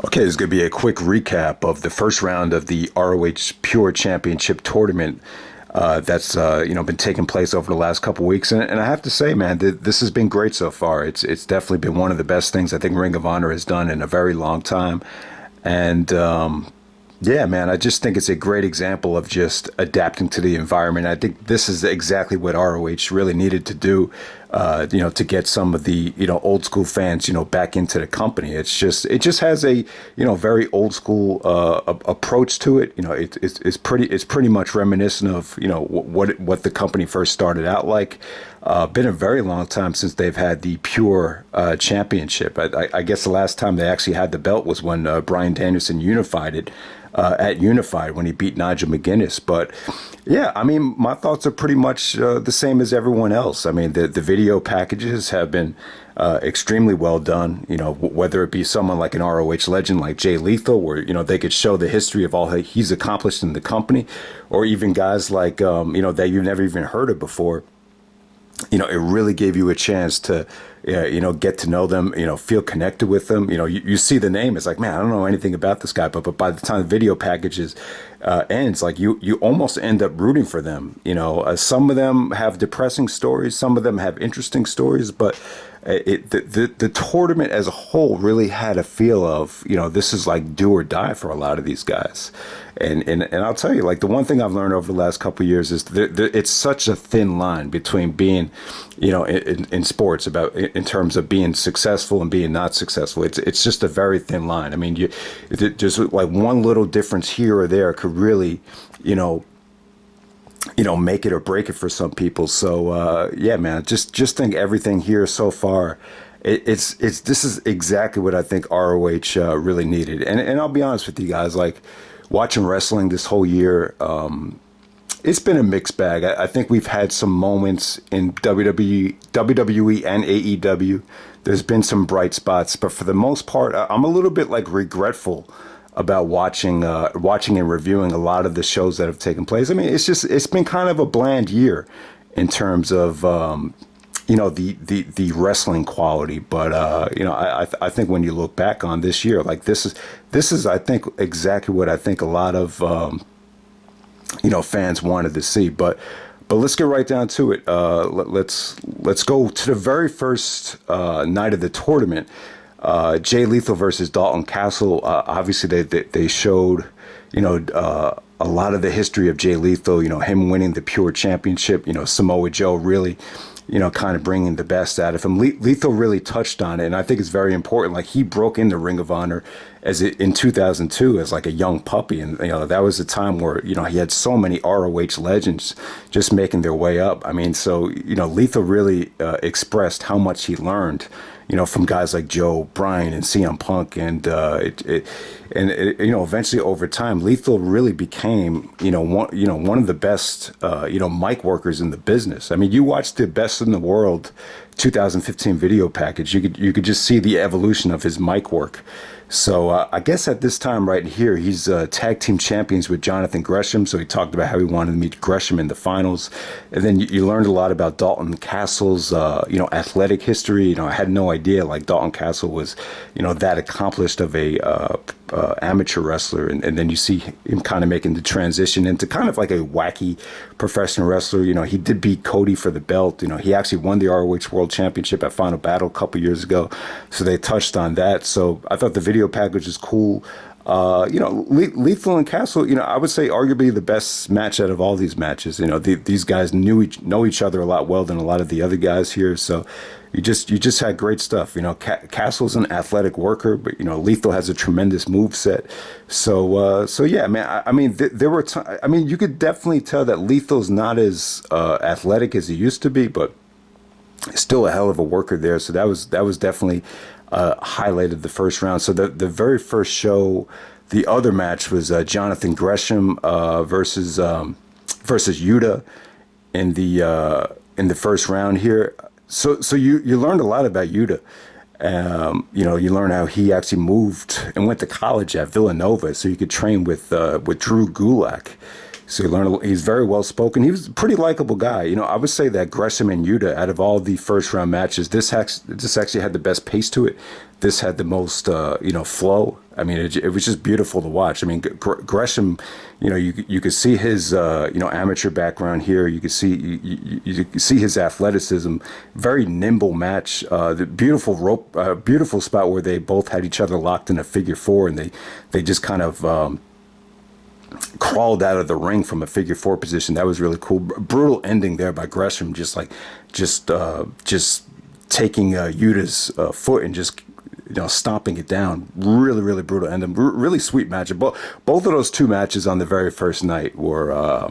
Okay, this is going to be a quick recap of the first round of the ROH Pure Championship tournament that's been taking place over the last couple weeks, and I have to say, man, this has been great so far. It's definitely been one of the best things I think Ring of Honor has done in a very long time, and yeah, man, I just think it's a great example of just adapting to the environment. I think this is exactly what ROH really needed to do, to get some of the, old school fans, back into the company. It just has a, very old school approach to it. It's pretty much reminiscent of, what the company first started out like. Been a very long time since they've had the Pure Championship. I guess the last time they actually had the belt was when Bryan Danielson unified it. At Unified when he beat Nigel McGuinness. But yeah, I mean, my thoughts are pretty much the same as everyone else. I mean, the video packages have been extremely well done, whether it be someone like an ROH legend like Jay Lethal, where, they could show the history of all he's accomplished in the company, or even guys like, that you've never even heard of before. It really gave you a chance to, get to know them, feel connected with them. You see the name, it's like, man, I don't know anything about this guy, but by the time the video packages ends, like you almost end up rooting for them. Some of them have depressing stories, some of them have interesting stories, but the tournament as a whole really had a feel of, this is like do or die for a lot of these guys. And I'll tell you, like, the one thing I've learned over the last couple of years is it's such a thin line between being, in sports in terms of being successful and being not successful. It's just a very thin line. I mean, just like one little difference here or there could really, make it or break it for some people. So, yeah, man, just think everything here so far. This is exactly what I think ROH really needed. And I'll be honest with you guys, like, watching wrestling this whole year, it's been a mixed bag. I think we've had some moments in WWE and AEW. There's been some bright spots, but for the most part, I'm a little bit like regretful about watching and reviewing a lot of the shows that have taken place. I mean, it's been kind of a bland year in terms of the wrestling quality, but I think when you look back on this year, like this is I think exactly what I think a lot of fans wanted to see. But let's get right down to it. Let's go to the very first night of the tournament. Jay Lethal versus Dalton Castle. Obviously, they showed a lot of the history of Jay Lethal. Him winning the Pure Championship. Samoa Joe really, kind of bringing the best out of him. Lethal really touched on it, and I think it's very important. Like, he broke into Ring of Honor in 2002 as like a young puppy, and that was a time where he had so many ROH legends just making their way up. I mean, so Lethal really expressed how much he learned, from guys like Joe, Bryan, and CM Punk, and eventually over time, Lethal really became, one of the best, mic workers in the business. I mean, you watch the Best in the World 2015 video package, you could just see the evolution of his mic work. So I guess at this time right here, he's tag team champions with Jonathan Gresham. So he talked about how he wanted to meet Gresham in the finals. And then you learned a lot about Dalton Castle's, athletic history. I had no idea, like, Dalton Castle was, that accomplished of a amateur wrestler. And then you see him kind of making the transition into kind of like a wacky professional wrestler. He did beat Cody for the belt. He actually won the ROH World Championship at Final Battle a couple years ago. So they touched on that. So I thought the video package is cool. Lethal and Castle, I would say arguably the best match out of all these matches. These guys know each other a lot well than a lot of the other guys here. So you just had great stuff. Castle's an athletic worker, but Lethal has a tremendous move set. So yeah, man. I mean, there were you could definitely tell that Lethal's not as athletic as he used to be, but still a hell of a worker there. So that was definitely highlighted the first round. So the very first show, the other match was Jonathan Gresham versus Yuta in the first round here. So you learned a lot about Yuta. You learn how he actually moved and went to college at Villanova, so you could train with Drew Gulak. So he's very well spoken. He was a pretty likable guy. I would say that Gresham and Yuta, out of all the first round matches, this actually had the best pace to it. This had the most, flow. I mean, it was just beautiful to watch. I mean, Gresham, you could see his, amateur background here. You could see you could see his athleticism. Very nimble match. The beautiful beautiful spot where they both had each other locked in a figure four, and they just kind of crawled out of the ring from a figure four position. That was really cool. Brutal ending there by Gresham, just taking Yuta's foot and just stomping it down. Really, really brutal ending. Really sweet match. Both of those two matches on the very first night were,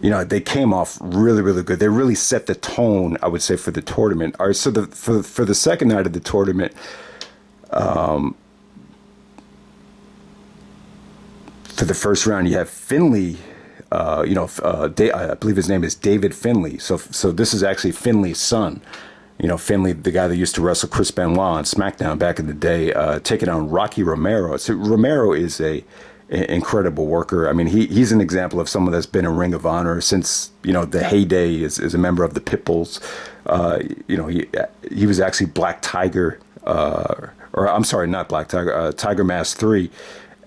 they came off really, really good. They really set the tone, I would say, for the tournament. All right, so for the second night of the tournament, for the first round, you have Finley. I believe his name is David Finley. So this is actually Finley's son. Finley, the guy that used to wrestle Chris Benoit on SmackDown back in the day, taking on Rocky Romero. So Romero is a incredible worker. I mean, he's an example of someone that's been in Ring of Honor since the heyday. Is a member of the Pitbulls. He was actually Black Tiger, or I'm sorry, not Black Tiger, Tiger Mask 3.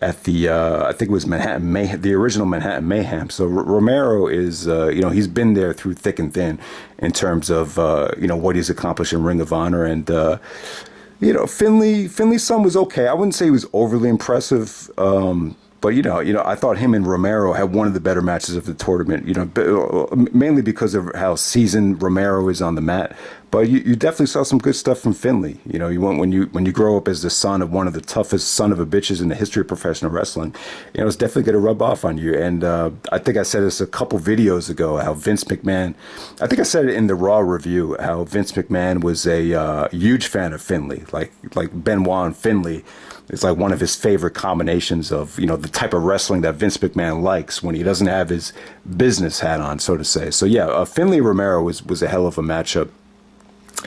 At the I think it was Manhattan Mayhem, the original Manhattan Mayhem. So Romero is he's been there through thick and thin in terms of what he's accomplished in Ring of Honor, and Finley's son was okay. I wouldn't say he was overly impressive, but I thought him and Romero had one of the better matches of the tournament. Mainly because of how seasoned Romero is on the mat. But you definitely saw some good stuff from Finley. When you grow up as the son of one of the toughest son of a bitches in the history of professional wrestling, it's definitely going to rub off on you. And I think I said this a couple videos ago, how Vince McMahon, I think I said it in the Raw review, how Vince McMahon was a huge fan of Finley, like Benoit and Finley. It's like one of his favorite combinations of, the type of wrestling that Vince McMahon likes when he doesn't have his business hat on, so to say. So yeah, Finley Romero was a hell of a matchup.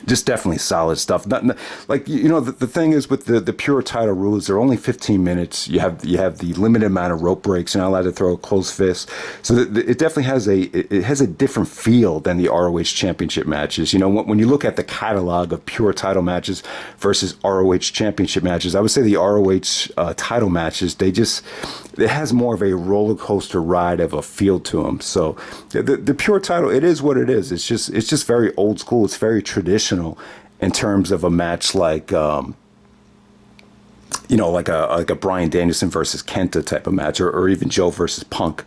Just definitely solid stuff. The thing is with the pure title rules, they're only 15 minutes. You have the limited amount of rope breaks. You're not allowed to throw a closed fist. So it definitely has a different feel than the ROH championship matches. When you look at the catalog of pure title matches versus ROH championship matches, I would say the ROH title matches, it has more of a roller coaster ride of a feel to them. So the pure title, it is what it is. It's just very old school. It's very traditional in terms of a match like like a Bryan Danielson versus Kenta type of match, or even Joe versus Punk.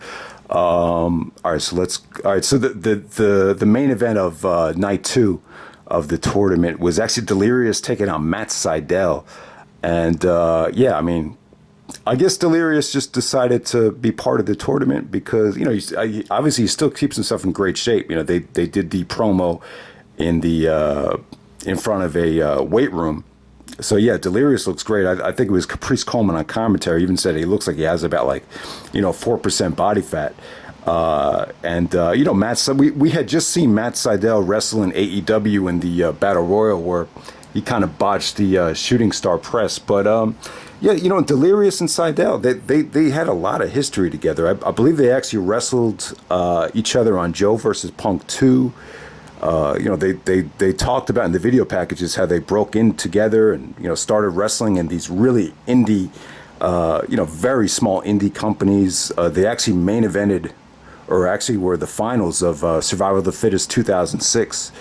All right, so the main event of night 2 of the tournament was actually Delirious taking on Matt Sydal, and I guess Delirious just decided to be part of the tournament because obviously he still keeps himself in great shape. They did the promo in front of a weight room. So yeah, Delirious looks great. I think it was Caprice Coleman on commentary even said he looks like he has about 4% body fat. We had just seen Matt Sydal wrestle in AEW in the Battle Royal where he kind of botched the shooting star press. But Delirious and Sydal, they had a lot of history together. I believe they actually wrestled each other on Joe versus Punk 2. They talked about in the video packages how they broke in together and started wrestling in these really indie, very small indie companies. They actually main evented, or actually were the finals of Survival of the Fittest 2006,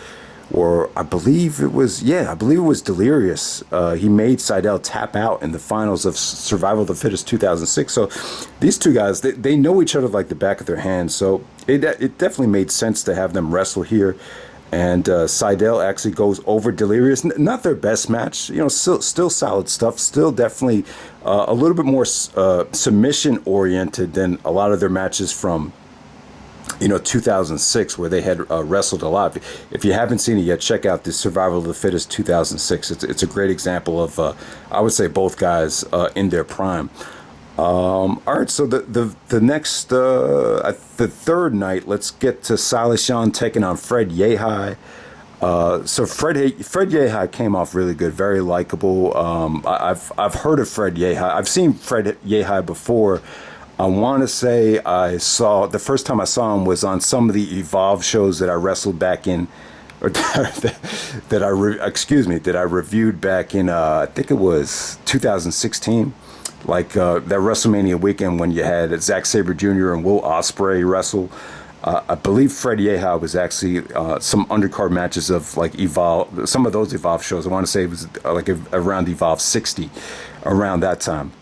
or I believe it was Delirious. He made Sydal tap out in the finals of Survival of the Fittest 2006. So these two guys, they know each other like the back of their hands. So it definitely made sense to have them wrestle here. And Sydal actually goes over Delirious. Not their best match, still solid stuff. Still definitely a little bit more submission oriented than a lot of their matches from 2006, where they had wrestled a lot. If you haven't seen it yet, check out the Survival of the Fittest 2006. It's a great example of, I would say, both guys in their prime. All right, so the next, the third night, let's get to Salishan taking on Fred Yehi. So Fred Yehi came off really good, very likable. I've heard of Fred Yehi. I've seen Fred Yehi before. I want to say I saw the first time I saw him was on some of the Evolve shows that I wrestled back in, or that I reviewed back in I think it was 2016, like that WrestleMania weekend when you had Zack Sabre Jr. and Will Ospreay wrestle. I believe Fred Yehi was actually some undercard matches of like Evolve, some of those Evolve shows. I want to say it was like around Evolve 60, around that time.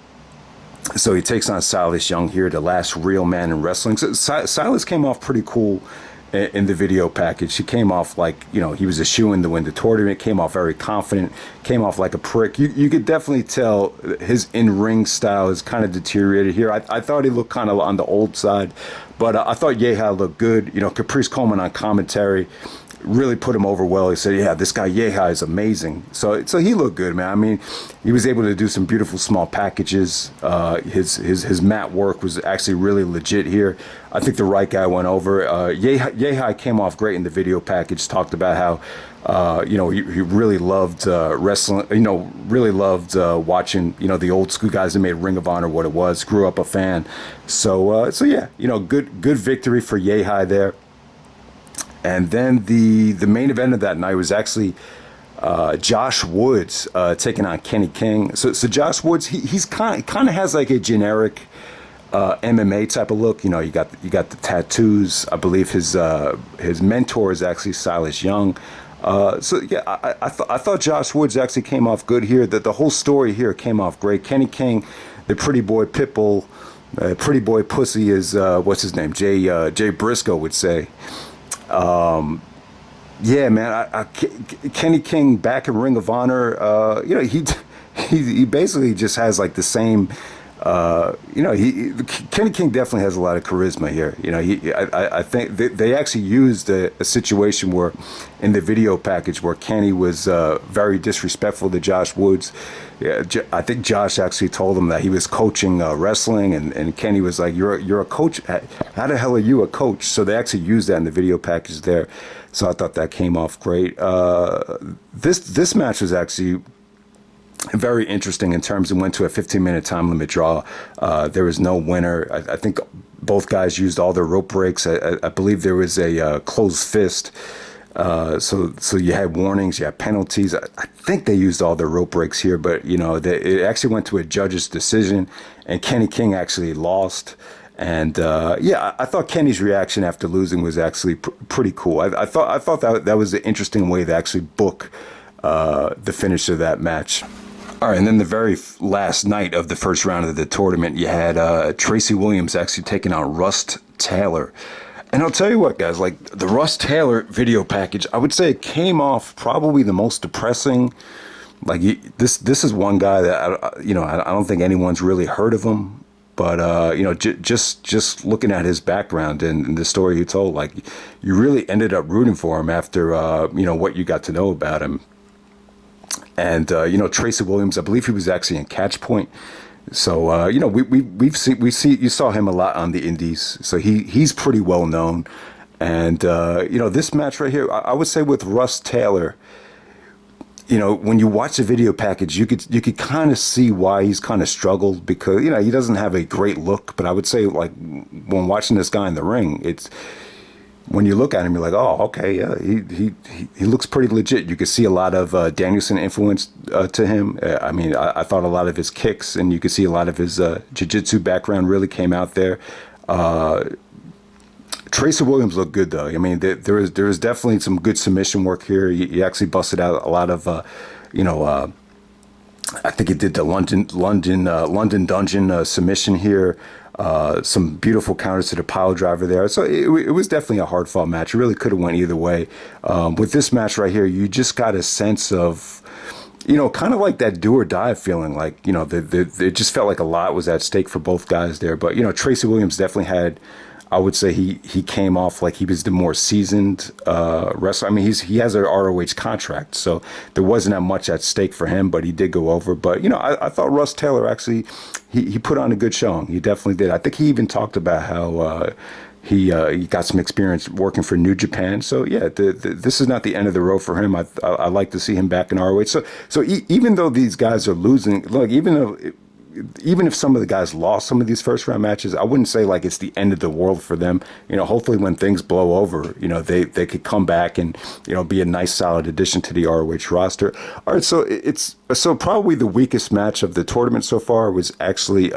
So he takes on Silas Young here, the last real man in wrestling. So Silas came off pretty cool in the video package. He came off like, he was a shoo-in to win the tournament, came off very confident, came off like a prick. You could definitely tell his in-ring style is kind of deteriorated here. I thought he looked kind of on the old side, but I thought Yehi looked good. Caprice Coleman on commentary really put him over well. He said, yeah, this guy Yehi is amazing. So he looked good, man. I mean, he was able to do some beautiful small packages. His mat work was actually really legit here. I think the right guy went over. Yehi came off great in the video package, talked about how, he really loved wrestling, really loved watching, the old school guys that made Ring of Honor what it was, grew up a fan. So yeah, good victory for Yehi there. And then the main event of that night was actually Josh Woods taking on Kenny King. So Josh Woods, he's kind of has like a generic MMA type of look. You got the tattoos. I believe his mentor is actually Silas Young. So yeah, I thought Josh Woods actually came off good here. That the whole story here came off great. Kenny King, the pretty boy pitbull, pretty boy pussy is what's his name? Jay Briscoe would say. Yeah, man. Kenny King back in Ring of Honor. He basically just has like the same. Kenny King definitely has a lot of charisma here. I think they actually used a situation where, in the video package, where Kenny was very disrespectful to Josh Woods. Yeah, I think Josh actually told him that he was coaching wrestling, and Kenny was like, "You're a coach. How the hell are you a coach?" So they actually used that in the video package there. So I thought that came off great. This match was actually very interesting in terms of went to a 15-minute time limit draw. There was no winner. I think both guys used all their rope breaks. I believe there was a closed fist. So you had warnings, you had penalties. I think they used all their rope breaks here, but it actually went to a judge's decision, and Kenny King actually lost. And yeah, I thought Kenny's reaction after losing was actually pretty cool. I thought that was an interesting way to actually book the finish of that match. All right, and then the very last night of the first round of the tournament, you had Tracy Williams actually taking on Russ Taylor. And I'll tell you what, guys, like the Russ Taylor video package, I would say it came off probably the most depressing. Like this is one guy that I don't think anyone's really heard of him, but just looking at his background and the story he told, like you really ended up rooting for him after what you got to know about him. And Tracy Williams, I believe he was actually in Catch Point. So you saw him a lot on the indies. So he's pretty well known. And this match right here, I would say with Russ Taylor, when you watch the video package, you could kind of see why he's kind of struggled, because he doesn't have a great look. But I would say, like, when watching this guy in the ring, it's, when you look at him, you're like, oh, okay, yeah, he looks pretty legit. You could see a lot of Danielson influence to him. I thought a lot of his kicks, and you could see a lot of his jiu-jitsu background really came out there. Tracy Williams looked good, though. I mean, there was definitely some good submission work here. He actually busted out a lot of, I think he did the London Dungeon submission here. Some beautiful counters to the pile driver there. So it was definitely a hard fought match. It really could have went either way. With this match right here, you just got a sense of, kind of like that do or die feeling. Like, it just felt like a lot was at stake for both guys there. But, Tracy Williams definitely had, I would say he came off like he was the more seasoned wrestler. I mean, he has an ROH contract, so there wasn't that much at stake for him, but he did go over. But, I thought Russ Taylor actually, he put on a good showing. He definitely did. I think he even talked about how he got some experience working for New Japan. So, yeah, this is not the end of the road for him. I like to see him back in ROH. So even though these guys are losing, look, even though even if some of the guys lost some of these first round matches, I wouldn't say like it's the end of the world for them. Hopefully when things blow over, they could come back and, be a nice solid addition to the ROH roster. All right. So probably the weakest match of the tournament so far was actually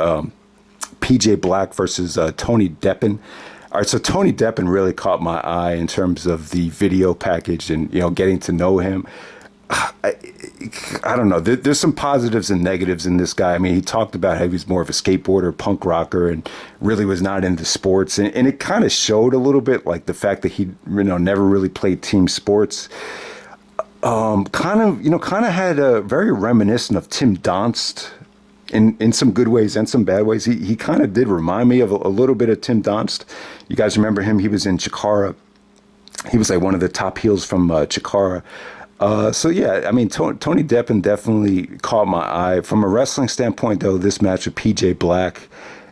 PJ Black versus Tony Deppen. All right, so Tony Deppen really caught my eye in terms of the video package and, getting to know him. I don't know. There's some positives and negatives in this guy. I mean, he talked about how he's more of a skateboarder, punk rocker, and really was not into sports. And it kind of showed a little bit, like the fact that he, never really played team sports. Kind of had a very reminiscent of Tim Donst in some good ways and some bad ways. He kind of did remind me of a little bit of Tim Donst. You guys remember him? He was in Chikara. He was like one of the top heels from Chikara. So yeah, I mean, Tony Deppen definitely caught my eye. From a wrestling standpoint, though, this match with PJ Black,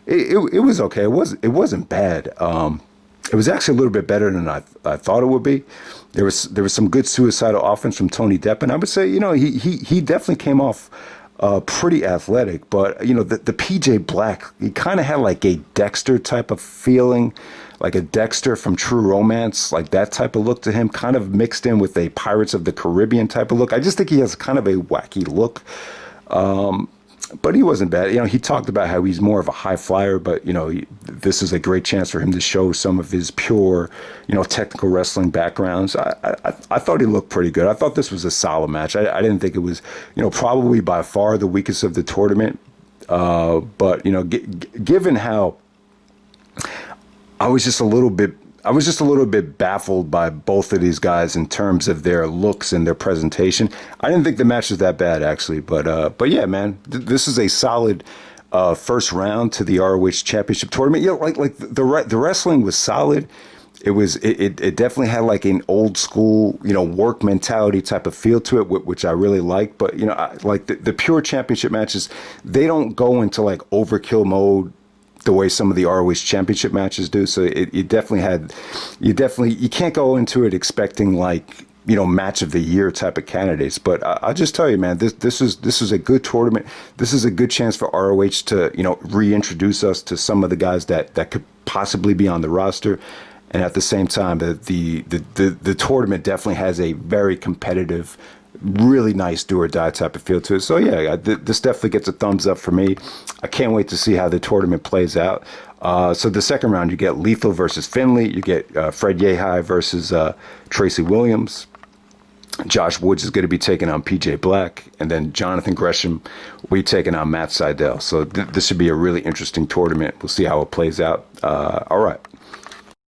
it was okay. It wasn't bad. It was actually a little bit better than I thought it would be. There was some good suicidal offense from Tony Deppen. I would say, he definitely came off pretty athletic, but the PJ Black, he kind of had like a Dexter type of feeling, like a Dexter from True Romance, like that type of look to him, kind of mixed in with a Pirates of the Caribbean type of look. I just think he has kind of a wacky look. But he wasn't bad. He talked about how he's more of a high flyer, but, this is a great chance for him to show some of his pure, technical wrestling backgrounds. I thought he looked pretty good. I thought this was a solid match. I didn't think it was, probably by far the weakest of the tournament. But, given how I was just a little bit baffled by both of these guys in terms of their looks and their presentation. I didn't think the match was that bad, actually. But yeah, man, this is a solid first round to the ROH Championship tournament. Yeah, like the wrestling was solid. It definitely had like an old school, work mentality type of feel to it, which I really like. But like the pure championship matches, they don't go into like overkill mode the way some of the ROH Championship matches do. So you can't go into it expecting like, match of the year type of candidates. But I'll just tell you, man, this is a good tournament. This is a good chance for ROH to, reintroduce us to some of the guys that could possibly be on the roster. And at the same time, the tournament definitely has a very competitive, really nice do or die type of feel to it. So yeah, this definitely gets a thumbs up for me. I can't wait to see how the tournament plays out. So the second round, you get Lethal versus Finley. You get Fred Yehi versus Tracy Williams. Josh Woods is going to be taking on PJ Black, and then Jonathan Gresham will be taking on Matt Sydal. So this should be a really interesting tournament. We'll see how it plays out. All right.